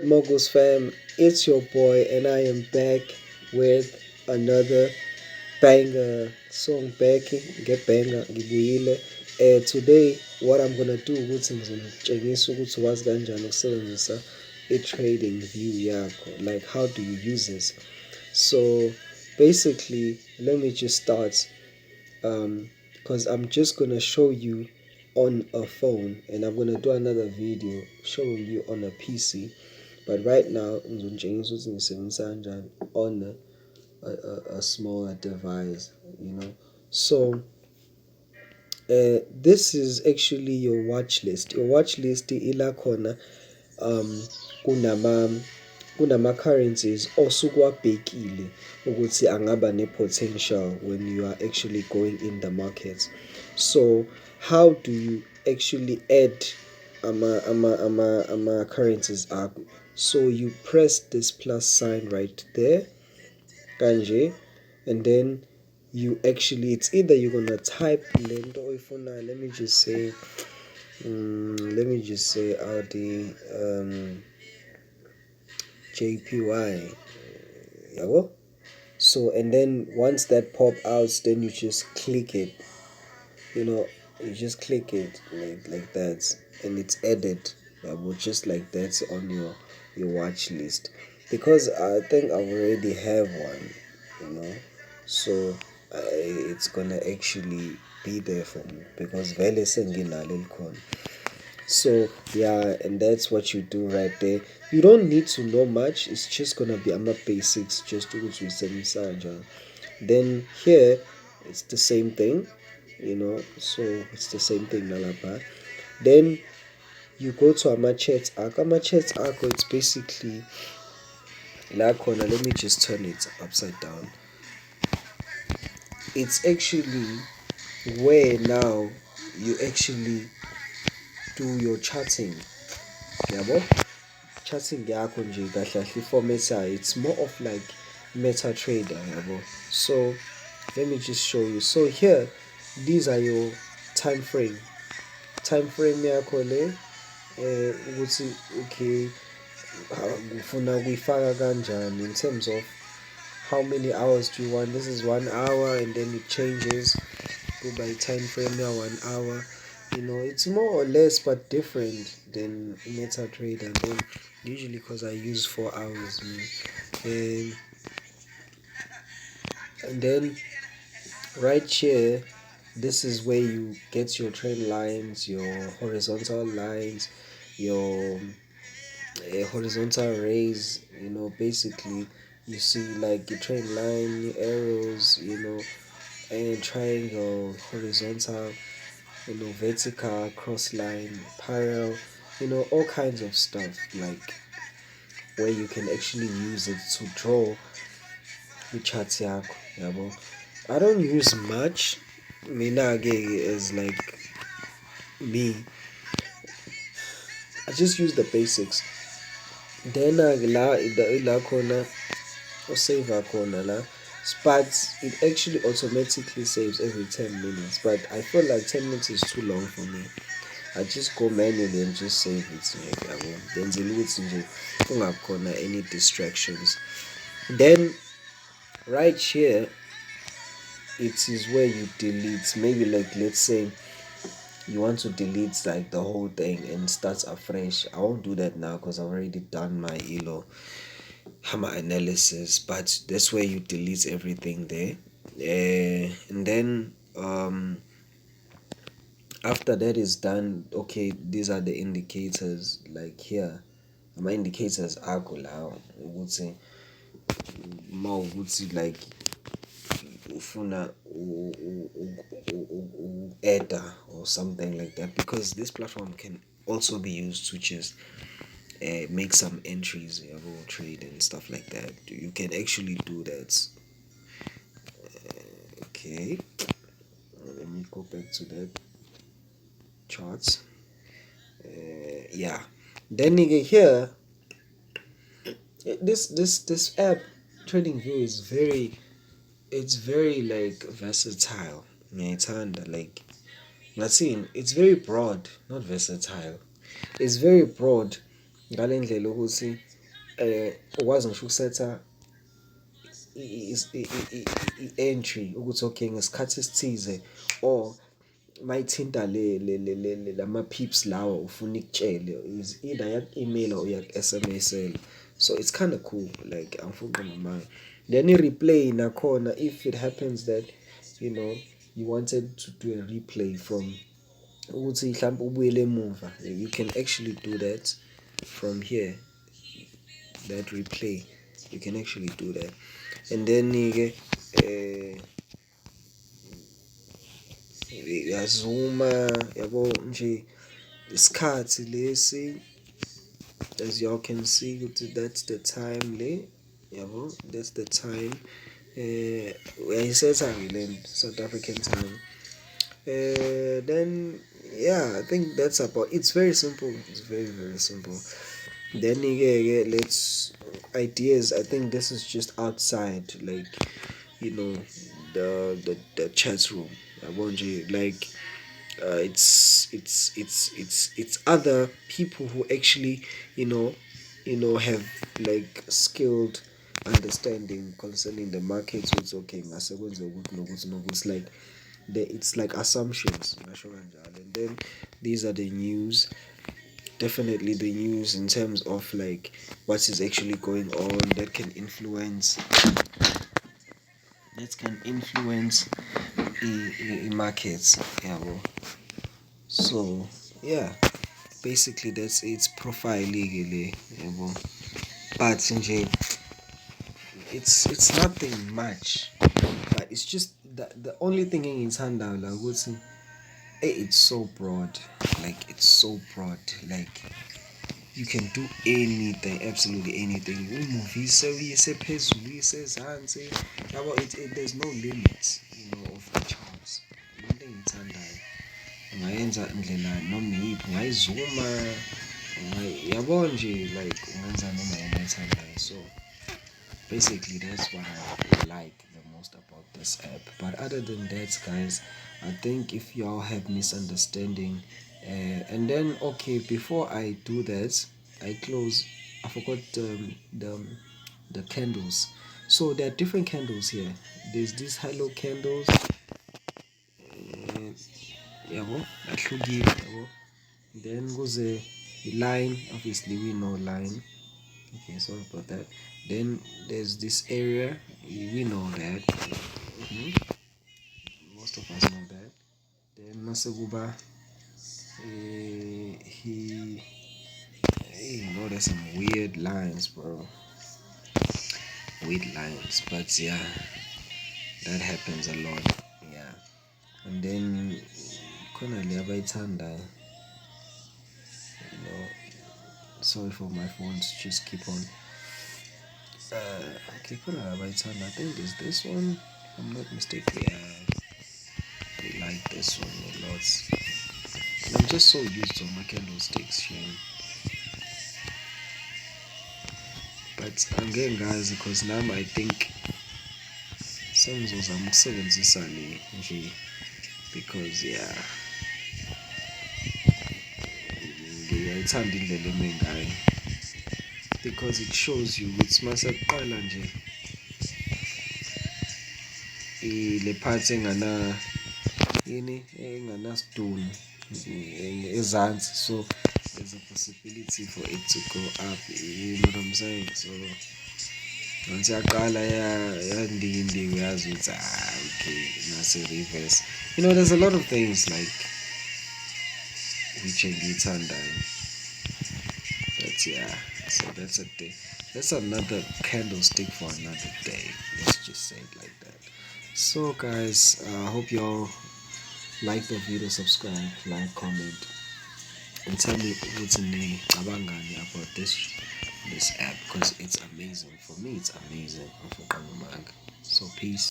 Mogulz Fam, it's your boy, and I am back with another banger song. Get banger, ngibuyile. Today, what I'm gonna do ukuthi ngizonitshengisa ukuthi wazi kanjani ukusebenzisa i-trading view yakho. Like, how do you use this? So, basically, let me just start. Because I'm just gonna show you on a phone, and I'm gonna do another video showing you on a PC. But right now, ngizonitshengisa ukuthi ngisebenzisa kanjani on a smaller device, you know. So, this is actually your watch list. Your watch list ila khona kunama currencies osukwabhekile ukuthi angaba ne-potential when you are actually going in the markets. So, how do you actually add ama currencies up? So you press this plus sign right there, kanje, and then you actually, it's either you're gonna type lento oyifunayo. Let me just say Audi JPY, yabo. So, and then once that pop out, then you just click it, you just click it like that, and it's added, just like that on your watch list. Because I think I already have one, so it's gonna actually be there for me because vele senginalo elikhona. So yeah, and that's what you do right there. You don't need to know much. It's just gonna be basics, just to uyisebenzisa. Then here it's the same thing, so it's the same thing nalapha. Then you go to ama-chats akho. Ama-chats akho, it's basically la khona. Let me just turn it upside down. It's actually where now you actually do your chatting, yabo. Chatting yakho nje kahle kahle format yayo, it's more of like MetaTrader, yabo. So let me just show you. So here, these are your time frame yakho le, ukuthi okay, ngifuna ukuyifaka kanjani in terms of how many hours do you want. This is 1 hour, and then it changes, go by time frame now, 1 hour. It's more or less but different than MetaTrader. And then usually, because I use 4 hours, and then right here, this is where you get your trend lines, your horizontal lines, your horizontal rays. Basically, you see like the trend line, arrows, and triangle, horizontal, vertical, cross line, parallel, all kinds of stuff, like where you can actually use it to draw the charts yakho, yabo. I don't use much. Mina is like me. I just use the basics. Then la corner or save corner la. But it actually automatically saves every 10 minutes. But I feel like 10 minutes is too long for me. I just go manually and just save it. Then the any distractions. Then right here, it is where you delete. Maybe like, let's say you want to delete like the whole thing and start afresh. I won't do that now because I've already done my hammer analysis. But that's where you delete everything there. And then after that is done, okay, these are the indicators. Like here, my indicators are ukuthi like ufuna adder or something like that, because this platform can also be used to just make some entries, trade and stuff like that. You can actually do that. Okay, let me go back to that charts. Yeah, then here, this app TradingView is very like versatile. Like, not seeing, it's very broad, not versatile. It's very broad. ngale ndlela ukuthi ukwazi ngisho ukusetha i-entry ukuthi okay ngesikhathi esithize, or mayithinta lama pips lawa ufuna ikutshele, is either yak-email or yak-SMS. So it's kind of cool, like angifuni ngamanga. Then i-replay nakhona, if it happens that you wanted to do a replay from ukuthi mhlawumbe ubuyele emuva, you can actually do that from here. That replay, you can actually do that. And then yazuma yabo nje isikhathi lesi, as y'all can see, that's the time le yabo, that's the time. Uyayisetha ke le South African time. Then yeah, I think that's about, it's very simple, it's very, very simple. Then let's ideas, I think this is just outside, like the chat room. I want you, like it's other people who actually have like skilled understanding concerning the markets. It's okay, like it's like assumptions, and then these are the news. Definitely the news in terms of like what is actually going on that can influence the markets. Yeah, well. So yeah, basically that's its profile legally. Yeah, well. But it's nothing much. But it's just the only thing in its hand now, like it's so broad. Like it's so broad. Like you can do anything, absolutely anything. There's no limit, of the charts. One thing ngithandayo, ungayenza indlela noma yiphi, ungayizuma, yabo nje, like ungenza noma yini oyithandayo. So basically that's what I like the most about this app. But other than that, guys, I think if y'all have misunderstanding, and then okay, before I do that, I forgot the candles. So there are different candles here. There's these hello candles. Yabo, ahlukile yabo. Then goes a line. Obviously we know line. Okay, sorry about that. Then there's this area. We know that. Most of us know that. Then Masaguba, there's some weird lines, bro. Weird lines, but yeah, that happens a lot. Yeah, and then Kona Liabaitanda, sorry for my phones, just keep on. Okay, Kona Liabaitanda, I think there's this one, if I'm not mistaken. Yeah, I like this one a lot. I'm just so used to my candlesticks, Shane. But again, guys, because now I think sengizozama ukusebenzisa le nje, because yeah, ngiyayithanda indlela eme ngayo, because it shows you ukuthi masekuqala nje le part engana sidunu ezansi, so there's a possibility for it to go up, you know what I'm saying? So once yaqala yandindi uyazi ukuthi okay, nase reverse, there's a lot of things like which ngiyithandayo. But yeah, so that's another candlestick for another day, let's just say it like that. So guys, I hope y'all like the video, subscribe, like, comment, and tell me what's abangani about this app, because it's amazing. For me, it's amazing. So peace.